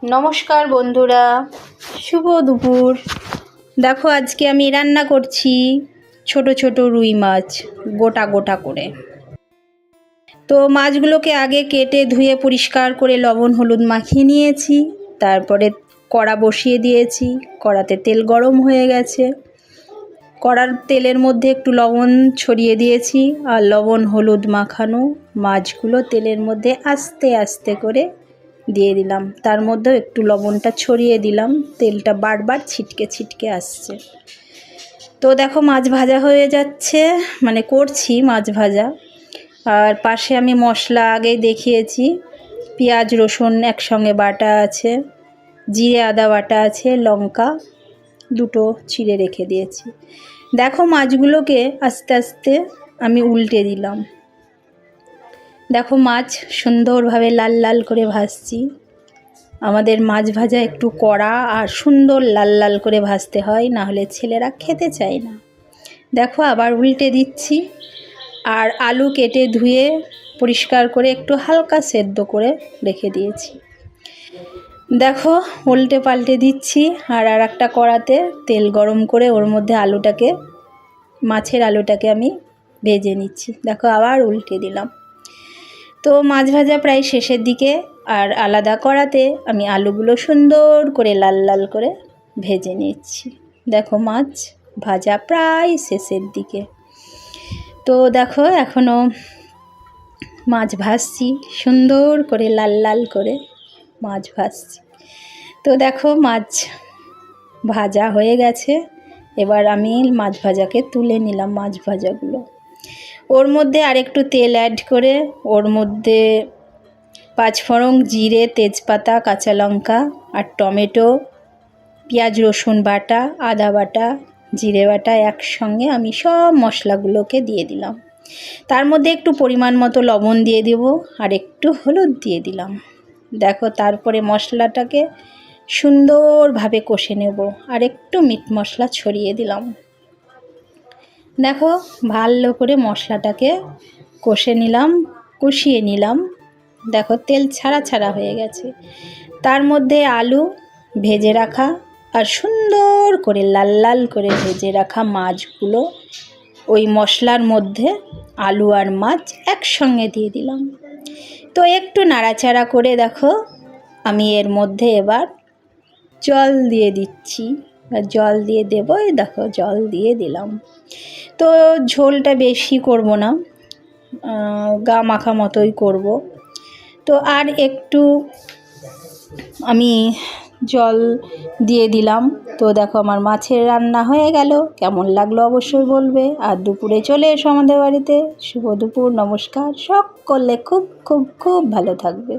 নমস্কার বন্ধুরা, শুভ দুপুর। দেখো আজকে আমি রান্না করছি ছোট ছোট রুই মাছ গোটা গোটা করে। তো মাছগুলোকে আগে কেটে ধুয়ে পরিষ্কার করে লবণ হলুদ মাখিয়ে নিয়েছি। তারপরে কড়া বসিয়ে দিয়েছি। কড়াতে তেল গরম হয়ে গেছে। কড়ার তেলের মধ্যে একটু লবণ ছড়িয়ে দিয়েছি আর লবণ হলুদ মাখানো মাছগুলো তেলের মধ্যে আস্তে আস্তে করে দিয়ে দিলাম। তার মধ্যেও একটু লবণটা ছড়িয়ে দিলাম, তেলটা বারবার ছিটকে ছিটকে আসছে। তো দেখো মাছ ভাজা হয়ে যাচ্ছে, মানে করছি মাছ ভাজা। আর পাশে আমি মশলা আগেই দেখিয়েছি, পেঁয়াজ রসুন একসঙ্গে বাটা আছে, জিরে আদা বাটা আছে, লঙ্কা দুটো চিড়ে রেখে দিয়েছি। দেখো মাছগুলোকে আস্তে আস্তে আমি উল্টে দিলাম। দেখো মাছ সুন্দরভাবে লাল লাল করে ভাজছি। আমাদের মাছ ভাজা একটু কড়া আর সুন্দর লাল লাল করে ভাজতে হয়, না হলে ছেলেরা খেতে চায় না। দেখো আবার উল্টে দিচ্ছি। আর আলু কেটে ধুয়ে পরিষ্কার করে একটু হালকা সেদ্ধ করে রেখে দিয়েছি। দেখো উল্টে পাল্টে দিচ্ছি। আর একটা কড়াতে তেল গরম করে ওর মধ্যে মাছের আলুটাকে আমি ভেজে নিচ্ছি। দেখো আবার উল্টে দিলাম। তো মাছ ভাজা প্রায় শেষের দিকে। আর আলাদা কড়াতে আমি আলুগুলো সুন্দর করে লাল লাল করে ভেজে নিচ্ছি। দেখো মাছ ভাজা প্রায় শেষের দিকে। তো দেখো এখনও মাছ ভাজছি, সুন্দর করে লাল লাল করে মাছ ভাজছি। তো দেখো মাছ ভাজা হয়ে গেছে। এবার আমি মাছ ভাজাকে তুলে নিলাম। মাছ ভাজাগুলো ওর মধ্যে আরেকটু তেল অ্যাড করে ওর মধ্যে পাঁচফোড়ন, জিরে, তেজপাতা, কাঁচা লঙ্কা আর টমেটো, পেঁয়াজ রসুন বাটা, আদা বাটা, জিরে বাটা একসঙ্গে আমি সব মশলাগুলোকে দিয়ে দিলাম। তার মধ্যে একটু পরিমাণ মতো লবণ দিয়ে দেব আর একটু হলুদ দিয়ে দিলাম। দেখো তারপরে মশলাটাকে সুন্দরভাবে কষে নেব আর একটু মিট মশলা ছড়িয়ে দিলাম। দেখো ভালো করে মশলাটাকে কষিয়ে নিলাম। দেখো তেল ছাড়া ছাড়া হয়ে গেছে। তার মধ্যে আলু ভেজে রাখা আর সুন্দর করে লাল লাল করে ভেজে রাখা মাছগুলো ওই মশলার মধ্যে আলু আর মাছ একসঙ্গে দিয়ে দিলাম। তো একটু নাড়াচাড়া করে দেখো আমি এর মধ্যে এবার জল দিয়ে দিচ্ছি। জল দিয়ে দেবো, দেখো জল দিয়ে দিলাম। তো ঝোলটা বেশি করব না, গা মাখা মতোই করব। তো আর একটু আমি জল দিয়ে দিলাম। তো দেখো আমার মাছের রান্না হয়ে গেল। কেমন লাগলো অবশ্যই বলবে। আর দুপুরে চলে এসো আমাদের বাড়িতে। শুভ দুপুর, নমস্কার। সকলে খুব খুব খুব ভালো থাকবে।